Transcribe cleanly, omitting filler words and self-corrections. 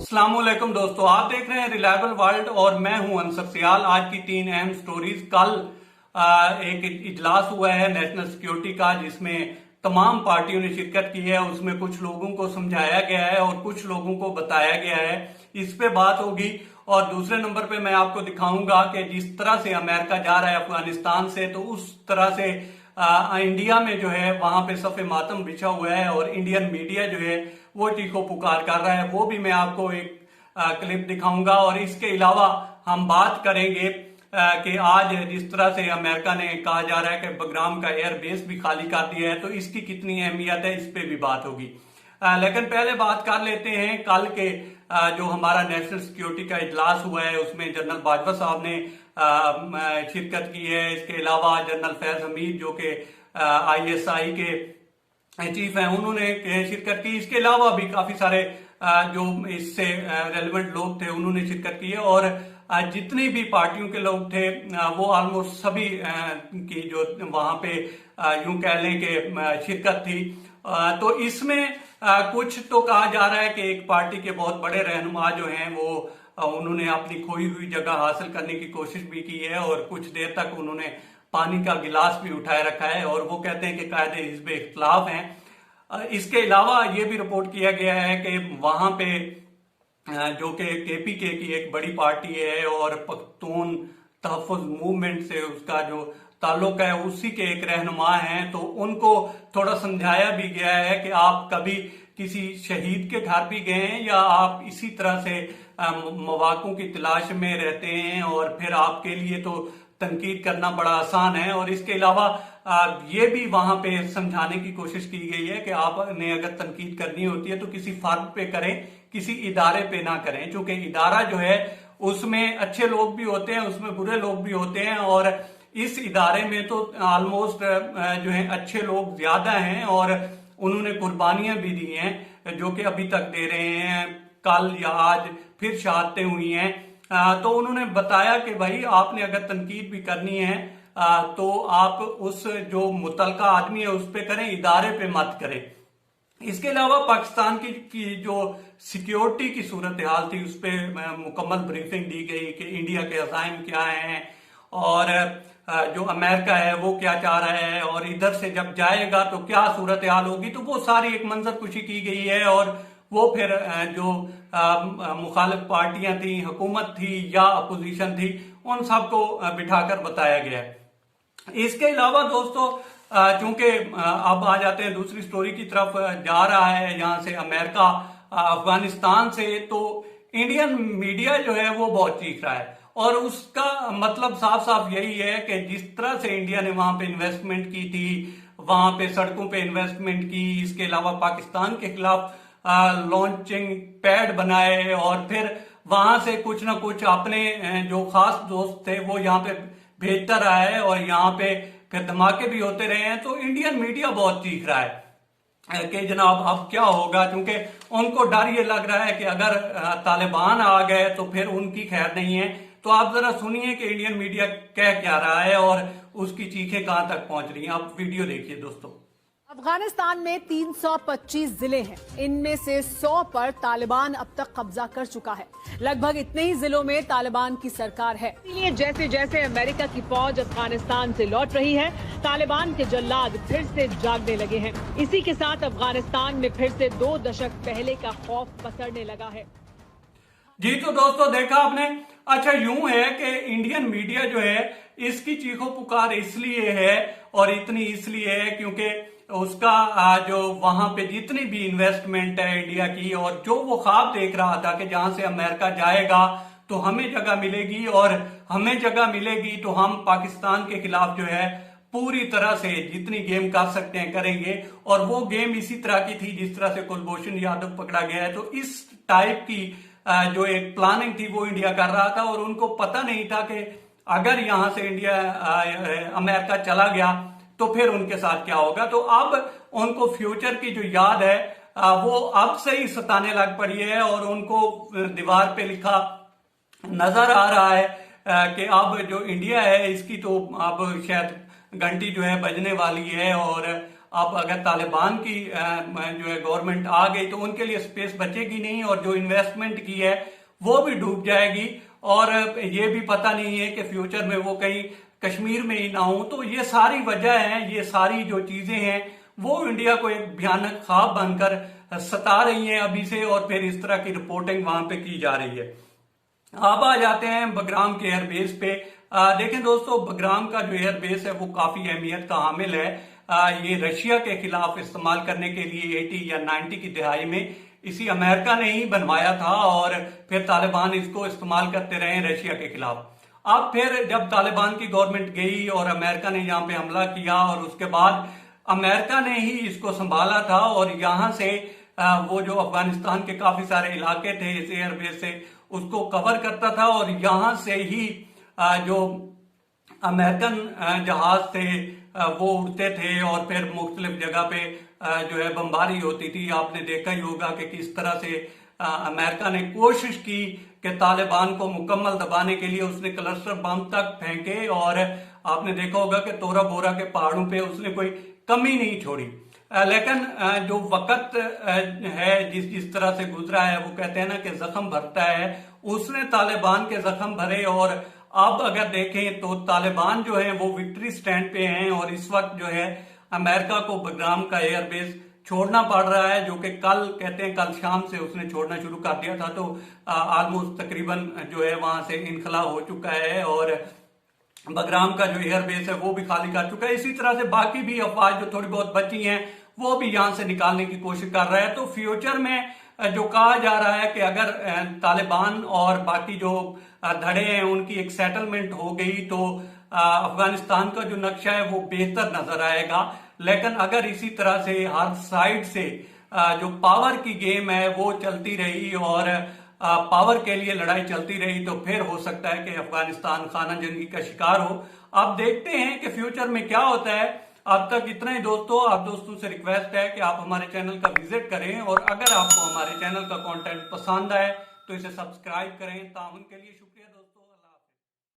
अस्सलामुअलैकुम दोस्तों, आप देख रहे हैं रिलायबल वर्ल्ड और मैं हूं अंसर सियाल। आज की 3 अहम स्टोरीज। कल एक इजलास हुआ है नेशनल सिक्योरिटी का, जिसमें तमाम पार्टियों ने शिरकत की है। उसमें कुछ लोगों को समझाया गया है और कुछ लोगों को बताया गया है। इस पे बात होगी। और दूसरे नंबर पे मैं आपको दिखाऊंगा कि जिस तरह से अमेरिका जा रहा है अफगानिस्तान से, तो उस तरह से इंडिया में जो है वहां पे सफ़े मातम बिछा हुआ है और इंडियन मीडिया जो है वो चीखो पुकार कर रहा है। वो भी मैं आपको एक क्लिप दिखाऊंगा। और इसके अलावा हम बात करेंगे कि आज जिस तरह से अमेरिका ने कहा जा रहा है कि बगराम का एयर बेस भी खाली कर दिया है, तो इसकी कितनी अहमियत है, इस पे भी बात होगी। लेकिन पहले बात कर लेते हैं कल के जो हमारा नेशनल सिक्योरिटी का इजलास हुआ है, उसमें जनरल बाजवा साहब ने शिरकत की है। इसके अलावा जनरल फैज हमीद जो कि ISI के चीफ हैं, उन्होंने शिरकत की। इसके अलावा भी काफी सारे जो इससे रेलिवेंट लोग थे उन्होंने शिरकत की है। और जितनी भी पार्टियों के लोग थे वो ऑलमोस्ट सभी की जो वहां पे यूं कह लें कि शिरकत थी। तो इसमें कुछ तो कहा जा रहा है कि एक पार्टी के बहुत बड़े रहनुमा जो हैं वो उन्होंने अपनी खोई हुई जगह हासिल करने की कोशिश भी की है और कुछ देर तक उन्होंने पानी का गिलास भी उठाए रखा है और वो कहते हैं कि कायदे हिज़्ब इख्तिलाफ हैं। इसके अलावा ये भी रिपोर्ट किया गया है कि वहां पे जो कि KPK की एक बड़ी पार्टी है और पख्तून तहफ़्फ़ुज़ मूवमेंट से उसका जो ताल्लुक है, उसी के एक रहनुमा हैं। तो उनको थोड़ा समझाया भी गया है कि आप कभी किसी शहीद के घर भी गए हैं या आप इसी तरह से मवाकों की तलाश में रहते हैं और फिर आपके लिए तो तनकीद करना बड़ा आसान है। और इसके अलावा ये भी वहां पे समझाने की कोशिश की गई है कि आपने अगर तनकीद करनी होती है तो किसी फर्द पे करें, किसी इदारे पे ना करें। क्योंकि इदारा जो है उसमें अच्छे लोग भी होते हैं, उसमें बुरे लोग भी होते हैं और इस इदारे में तो ऑलमोस्ट जो है अच्छे लोग ज्यादा हैं और उन्होंने कुर्बानियां भी दी हैं जो कि अभी तक दे रहे हैं। कल या आज फिर शहादतें हुई हैं। तो उन्होंने बताया कि भाई आपने अगर तनकीद भी करनी है तो आप उस जो मुतलका आदमी है उस पर करें, इदारे पे मत करें। इसके अलावा पाकिस्तान की जो सिक्योरिटी की सूरत हाल थी उस पर मुकम्मल ब्रीफिंग दी गई कि इंडिया के अज़ाइम क्या हैं और जो अमेरिका है वो क्या चाह रहा है और इधर से जब जाएगा तो क्या सूरत हाल होगी। तो वो सारी एक मंजरकुशी की गई है और वो फिर जो मुखालिफ पार्टियां थी, हुकूमत थी या अपोजिशन थी, उन सबको बिठाकर बताया गया है। इसके अलावा दोस्तों चूंकि अब आ जाते हैं दूसरी स्टोरी की तरफ, जा रहा है यहाँ से अमेरिका अफगानिस्तान से, तो इंडियन मीडिया जो है वो बहुत चीख रहा है और उसका मतलब साफ साफ यही है कि जिस तरह से इंडिया ने वहां पे इन्वेस्टमेंट की थी, वहां पे सड़कों पे इन्वेस्टमेंट की, इसके अलावा पाकिस्तान के खिलाफ लॉन्चिंग पैड बनाए और फिर वहां से कुछ ना कुछ अपने जो खास दोस्त थे वो यहाँ पे भेजता रहा है और यहाँ पे फिर धमाके भी होते रहे हैं। तो इंडियन मीडिया बहुत चीख रहा है कि जनाब अब क्या होगा, क्योंकि उनको डर ये लग रहा है कि अगर तालिबान आ गए तो फिर उनकी खैर नहीं है। तो आप जरा सुनिए कि इंडियन मीडिया कह क्या रहा है और उसकी चीखें कहां तक पहुंच रही हैं। आप वीडियो देखिए दोस्तों। अफगानिस्तान में 325 जिले हैं, इनमें से 100 पर तालिबान अब तक कब्जा कर चुका है। लगभग इतने ही जिलों में तालिबान की सरकार है। इसलिए जैसे जैसे अमेरिका की फौज अफगानिस्तान से लौट रही है, तालिबान के जल्लाद फिर से जागने लगे हैं। इसी के साथ अफगानिस्तान में फिर से 2 दशक पहले का खौफ पसरने लगा है। जी तो दोस्तों देखा आपने। अच्छा यूं है कि इंडियन मीडिया जो है इसकी चीखों पुकार इसलिए है और इतनी इसलिए है क्योंकि उसका जो वहां पे जितनी भी इन्वेस्टमेंट है इंडिया की और जो वो ख्वाब देख रहा था कि जहां से अमेरिका जाएगा तो हमें जगह मिलेगी और हमें जगह मिलेगी तो हम पाकिस्तान के खिलाफ जो है पूरी तरह से जितनी गेम कर सकते हैं करेंगे। और वो गेम इसी तरह की थी जिस तरह से कुलभूषण यादव पकड़ा गया है। तो इस टाइप की जो एक प्लानिंग थी वो इंडिया कर रहा था और उनको पता नहीं था कि अगर यहां से इंडिया अमेरिका चला गया तो फिर उनके साथ क्या होगा। तो अब उनको फ्यूचर की जो याद है वो अब से ही सताने लग पड़ी है और उनको दीवार पे लिखा नजर आ रहा है कि अब जो इंडिया है इसकी तो अब शायद घंटी जो है बजने वाली है और अब अगर तालिबान की जो है गवर्नमेंट आ गई तो उनके लिए स्पेस बचेगी नहीं और जो इन्वेस्टमेंट की है वो भी डूब जाएगी। और ये भी पता नहीं है कि फ्यूचर में वो कहीं कश्मीर में ही ना हो। तो ये सारी वजह है, ये सारी जो चीजें हैं वो इंडिया को एक भयानक ख्वाब बनकर सता रही हैं अभी से, और फिर इस तरह की रिपोर्टिंग वहां पे की जा रही है। अब आ जाते हैं बगराम के एयरबेस पे। देखें दोस्तों, बगराम का जो एयरबेस है वो काफी अहमियत का हामिल है। ये रशिया के खिलाफ इस्तेमाल करने के लिए 80 या 90 की दिहाई में इसी अमेरिका ने ही बनवाया था और फिर तालिबान इसको इस्तेमाल करते रहे रशिया के खिलाफ। अब फिर जब तालिबान की गवर्नमेंट गई और अमेरिका ने यहाँ पे हमला किया और उसके बाद अमेरिका ने ही इसको संभाला था और यहाँ से वो जो अफगानिस्तान के काफी सारे इलाके थे इस एयरबेस से उसको कवर करता था और यहाँ से ही जो अमेरिकन जहाज थे वो उड़ते थे और फिर मुख्तलिफ जगह पे जो है बमबारी होती थी। आपने देखा ही होगा कि किस तरह से अमेरिका ने कोशिश की कि तालिबान को मुकम्मल दबाने के लिए उसने क्लस्टर बम तक फेंके और आपने देखा होगा कि तोरा बोरा के पहाड़ों पे उसने कोई कमी नहीं छोड़ी। लेकिन जो वक्त है जिस तरह से गुजरा है, वो कहते हैं ना कि जख्म भरता है, उसने तालिबान के जख्म भरे और अब अगर देखें तो तालिबान जो है वो विक्ट्री स्टैंड पे हैं और इस वक्त जो है अमेरिका को बगराम का एयरबेस छोड़ना पड़ रहा है, जो कि कल कहते हैं कल शाम से उसने छोड़ना शुरू कर दिया था। तो ऑलमोस्ट तकरीबन जो है वहां से इनखला हो चुका है और बगराम का जो एयरबेस है वो भी खाली कर चुका है। इसी तरह से बाकी भी अफवाज जो थोड़ी बहुत बची हैं वो भी यहां से निकालने की कोशिश कर रहा है। तो फ्यूचर में जो कहा जा रहा है कि अगर तालिबान और बाकी जो धड़े हैं उनकी एक सेटलमेंट हो गई तो अफगानिस्तान का जो नक्शा है वो बेहतर नजर आएगा। लेकिन अगर इसी तरह से हर साइड से जो पावर की गेम है वो चलती रही और पावर के लिए लड़ाई चलती रही तो फिर हो सकता है कि अफगानिस्तान खाना जंगी का शिकार हो। अब देखते हैं कि फ्यूचर में क्या होता है। अब तक इतना ही दोस्तों। आप दोस्तों से रिक्वेस्ट है कि आप हमारे चैनल का विजिट करें और अगर आपको हमारे चैनल का कंटेंट पसंद आए तो इसे सब्सक्राइब करें। ताउन के लिए शुक्रिया।